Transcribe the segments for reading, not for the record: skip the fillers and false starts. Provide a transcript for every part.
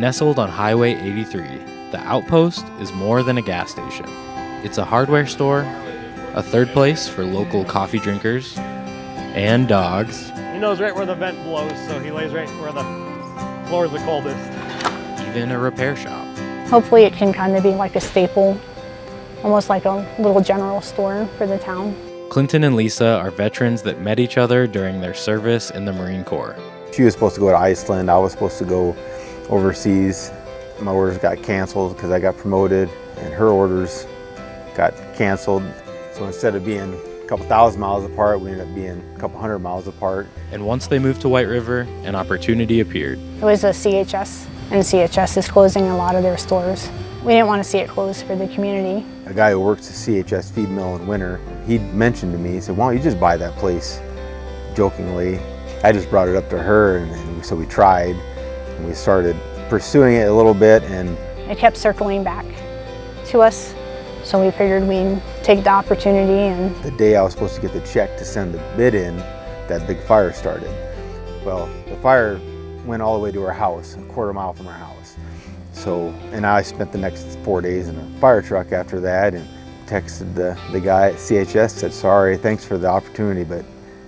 Nestled on Highway 83, the Outpost is more than a gas station. It's a hardware store, a third place for local coffee drinkers, and dogs. He knows right where the vent blows, so he lays right where the floor is the coldest. Even a repair shop. Hopefully it can kind of be like a staple, almost like a little general store for the town. Clinton and Lisa are veterans that met each other during their service in the Marine Corps. She was supposed to go to Iceland, I was supposed to go overseas. My orders got canceled because I got promoted, and her orders got canceled. So instead of being a couple thousand miles apart, we ended up being a couple hundred miles apart. And once they moved to White River, an opportunity appeared. It was a CHS, and CHS is closing a lot of their stores. We didn't want to see it close for the community. A guy who works at CHS feed mill in winter, he mentioned to me, he said, why don't you just buy that place, jokingly. I just brought it up to her, and so we tried, and we started pursuing it a little bit, and It kept circling back to us, so we figured we'd take the opportunity. And the day I was supposed to get the check to send the bid in, that big fire started. Well, the fire went all the way to our house, a quarter mile from our house. So, and I spent the next 4 days in a fire truck after that, and texted the guy at CHS, said, sorry, thanks for the opportunity, but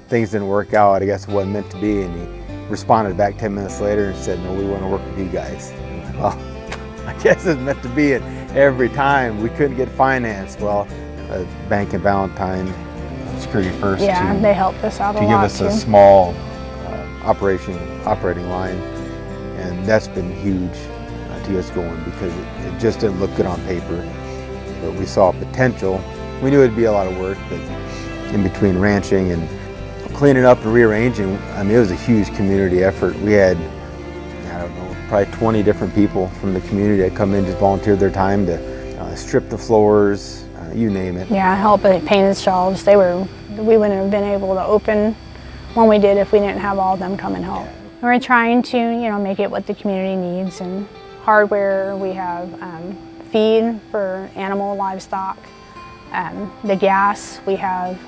things didn't work out. I guess it wasn't meant to be. And he responded back 10 minutes later and said, no, we want to work with you guys. Well, I guess it's meant to be. And every time we couldn't get financed. Well, Bank and Valentine, Security First, yeah, they helped us out a to lot give us too. a small operating line, and that's been huge to get us going, because it just didn't look good on paper, but we saw potential. We knew it'd be a lot of work, but in between ranching and cleaning up and rearranging, I mean, it was a huge community effort. We had, I don't know, probably 20 different people from the community that come in, just volunteered their time to strip the floors, you name it. Yeah, help paint the shelves. We wouldn't have been able to open when we did if we didn't have all of them come and help. We're trying to, make it what the community needs. And hardware, we have feed for animal livestock, the gas, we have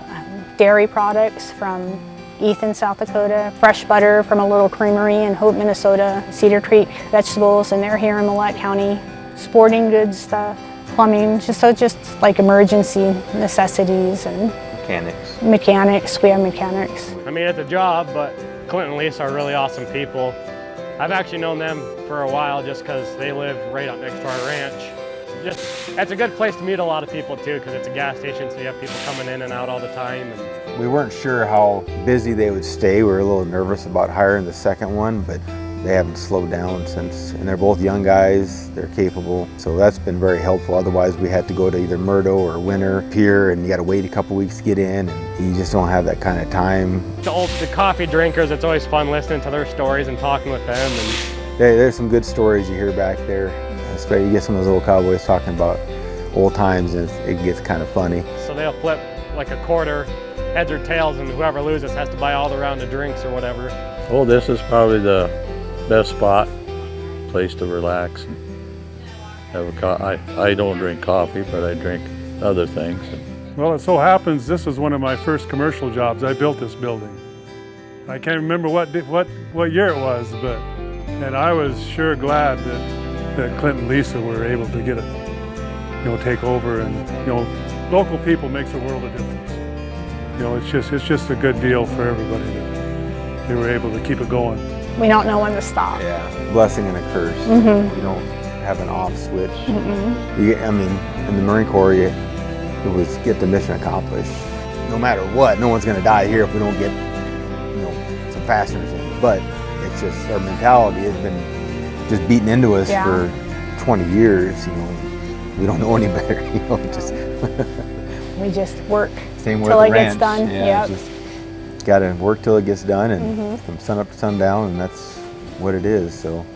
dairy products from Ethan, South Dakota, fresh butter from a little creamery in Hope, Minnesota, Cedar Creek vegetables, and they're here in Millette County, sporting goods stuff, plumbing, just like emergency necessities, and mechanics. We have mechanics. I mean, it's a job, but Clint and Lisa are really awesome people. I've actually known them for a while just because they live right up next to our ranch. It's a good place to meet a lot of people too, because it's a gas station, so you have people coming in and out all the time. And we weren't sure how busy they would stay. We were a little nervous about hiring the second one, but they haven't slowed down since, and they're both young guys, they're capable, so that's been very helpful. Otherwise we had to go to either Murdo or Winter Pier, and you got to wait a couple weeks to get in, and you just don't have that kind of time. The coffee drinkers, it's always fun listening to their stories and talking with them. And there's some good stories you hear back there. Especially you get some of those old cowboys talking about old times, and it gets kind of funny. So they'll flip like a quarter, heads or tails, and whoever loses has to buy all the round of drinks or whatever. Oh, this is probably the best place to relax and have I don't drink coffee, but I drink other things. Well, it so happens this was one of my first commercial jobs. I built this building. I can't remember what year it was, and I was sure glad that Clint and Lisa were able to get it, take over, and local people makes a world of difference. It's just a good deal for everybody that they were able to keep it going. We don't know when to stop. Yeah, blessing and a curse. You don't have an off switch. I mean, in the Marine Corps, it was get the mission accomplished. No matter what, no one's going to die here if we don't get, some fasteners in. But it's just our mentality has been just beaten into us for 20 years. We don't know any better. We just work till it gets done. Yeah, got to work till it gets done, and from sun up to sundown, and that's what it is. So.